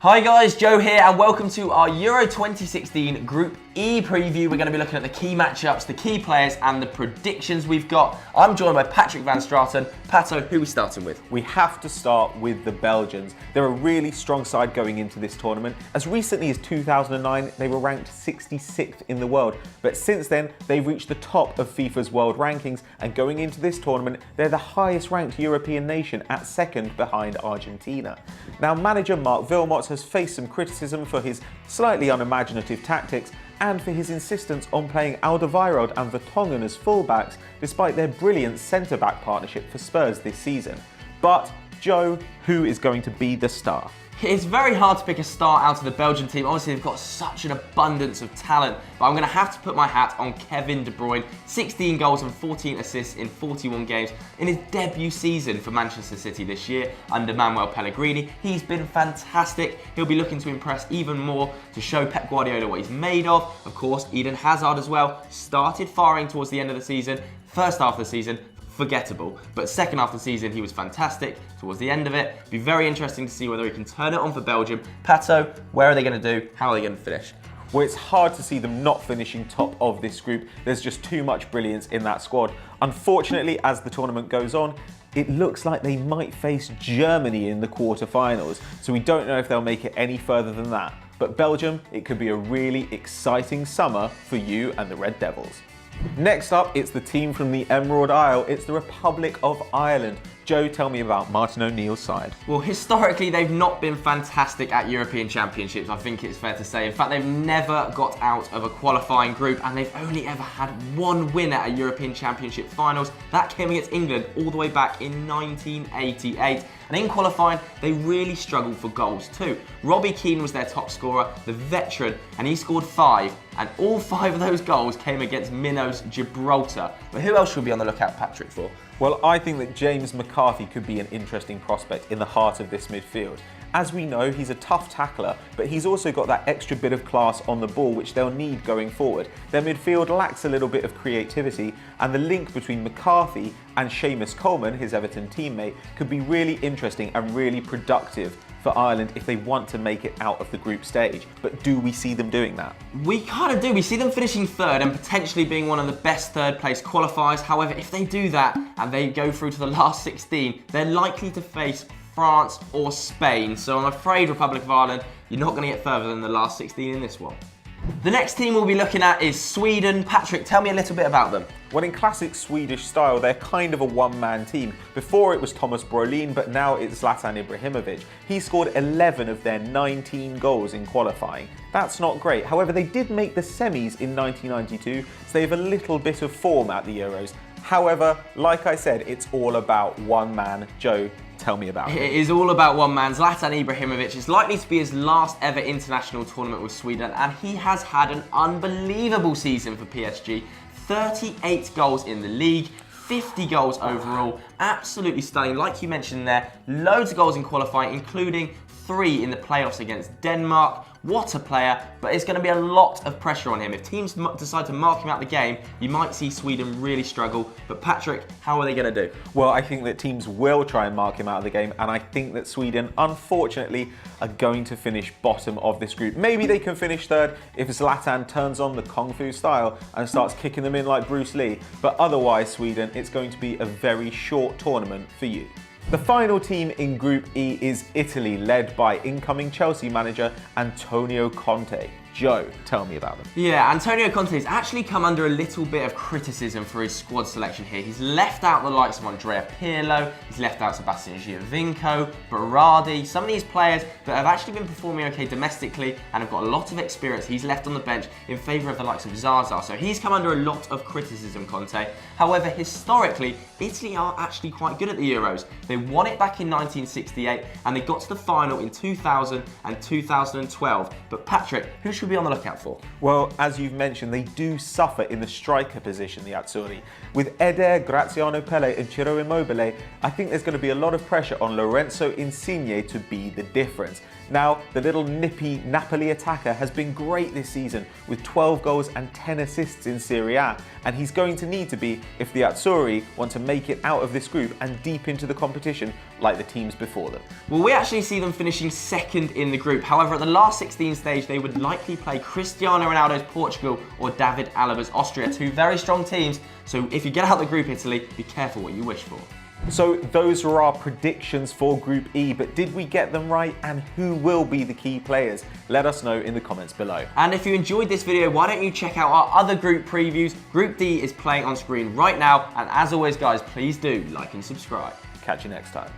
Hi guys, Joe here and welcome to our Euro 2016 Group E preview. We're going to be looking at the key matchups, the key players and the predictions we've got. I'm joined by Patrick van Straten. Pato, who are we starting with? We have to start with the Belgians. They're a really strong side going into this tournament. As recently as 2009, they were ranked 66th in the world. But since then, they've reached the top of FIFA's world rankings. And going into this tournament, they're the highest ranked European nation at second behind Argentina. Now, manager Mark Wilmots has faced some criticism for his slightly unimaginative tactics and for his insistence on playing Alderweireld and Vertonghen as fullbacks despite their brilliant centre-back partnership for Spurs this season. But, Joe, who is going to be the star? It's very hard to pick a star out of the Belgian team. Obviously, they've got such an abundance of talent, but I'm going to have to put my hat on Kevin De Bruyne. 16 goals and 14 assists in 41 games in his debut season for Manchester City this year under Manuel Pellegrini. He's been fantastic. He'll be looking to impress even more to show Pep Guardiola what he's made of. Of course, Eden Hazard as well started firing towards the end of the season. First half of the season, forgettable, but second half of the season he was fantastic towards the end of it. Be very interesting to see whether he can turn it on for Belgium. Pato, where are they going to do? How are they going to finish? Well, it's hard to see them not finishing top of this group. There's just too much brilliance in that squad. Unfortunately, as the tournament goes on, it looks like they might face Germany in the quarterfinals, so we don't know if they'll make it any further than that. But Belgium, it could be a really exciting summer for you and the Red Devils. Next up, it's the team from the Emerald Isle. It's the Republic of Ireland. Joe, tell me about Martin O'Neill's side. Well, historically, they've not been fantastic at European Championships, I think it's fair to say. In fact, they've never got out of a qualifying group and they've only ever had one win at a European Championship finals. That came against England all the way back in 1988. And in qualifying, they really struggled for goals too. Robbie Keane was their top scorer, the veteran, and he scored 5. And all 5 of those goals came against Minnows Gibraltar. But who else should we be on the lookout, Patrick, for? Well, I think that James McCarthy could be an interesting prospect in the heart of this midfield. As we know, he's a tough tackler, but he's also got that extra bit of class on the ball which they'll need going forward. Their midfield lacks a little bit of creativity, and the link between McCarthy and Seamus Coleman, his Everton teammate, could be really interesting and really productive for Ireland if they want to make it out of the group stage. But do we see them doing that? We kind of do. We see them finishing third and potentially being one of the best third place qualifiers. However, if they do that and they go through to the last 16, they're likely to face France or Spain. So I'm afraid, Republic of Ireland, you're not going to get further than the last 16 in this one. The next team we'll be looking at is Sweden. Patrick, tell me a little bit about them. Well, in classic Swedish style, they're kind of a one-man team. Before it was Thomas Brolin, but now it's Zlatan Ibrahimovic. He scored 11 of their 19 goals in qualifying. That's not great. However, they did make the semis in 1992, so they have a little bit of form at the Euros. However, like I said, it's all about one man. Joe, tell me about it. It is all about one man. Zlatan Ibrahimovic is likely to be his last ever international tournament with Sweden, and he has had an unbelievable season for PSG. 38 goals in the league, 50 goals overall. Absolutely stunning. Like you mentioned there, loads of goals in qualifying, including 3 in the playoffs against Denmark. What a player, but it's going to be a lot of pressure on him. If teams decide to mark him out the game, you might see Sweden really struggle. But Patrick, how are they going to do? Well, I think that teams will try and mark him out of the game, and I think that Sweden, unfortunately, are going to finish bottom of this group. Maybe they can finish third if Zlatan turns on the Kung Fu style and starts kicking them in like Bruce Lee. But otherwise, Sweden, it's going to be a very short tournament for you. The final team in Group E is Italy, led by incoming Chelsea manager Antonio Conte. Joe, tell me about them. Yeah, Antonio Conte has actually come under a little bit of criticism for his squad selection here. He's left out the likes of Andrea Pirlo, he's left out Sebastian Giovinco, Berardi, some of these players that have actually been performing okay domestically and have got a lot of experience. He's left on the bench in favour of the likes of Zaza, so he's come under a lot of criticism, Conte. However, historically, Italy are actually quite good at the Euros. They won it back in 1968 and they got to the final in 2000 and 2012. But Patrick, who should we be on the lookout for? Well, as you've mentioned, they do suffer in the striker position, the Azzurri. With Eder, Graziano Pelle and Ciro Immobile, I think there's going to be a lot of pressure on Lorenzo Insigne to be the difference. Now, the little nippy Napoli attacker has been great this season with 12 goals and 10 assists in Serie A, and he's going to need to be if the Azzurri want to make it out of this group and deep into the competition like the teams before them. Well, we actually see them finishing second in the group. However, at the last 16 stage, they would likely play Cristiano Ronaldo's Portugal or David Alaba's Austria, two very strong teams. So if you get out the group, Italy, be careful what you wish for. So those were our predictions for Group E, but did we get them right, and who will be the key players? Let us know in the comments below. And if you enjoyed this video, why don't you check out our other group previews? Group D is playing on screen right now, and as always guys, please do like and subscribe. Catch you next time.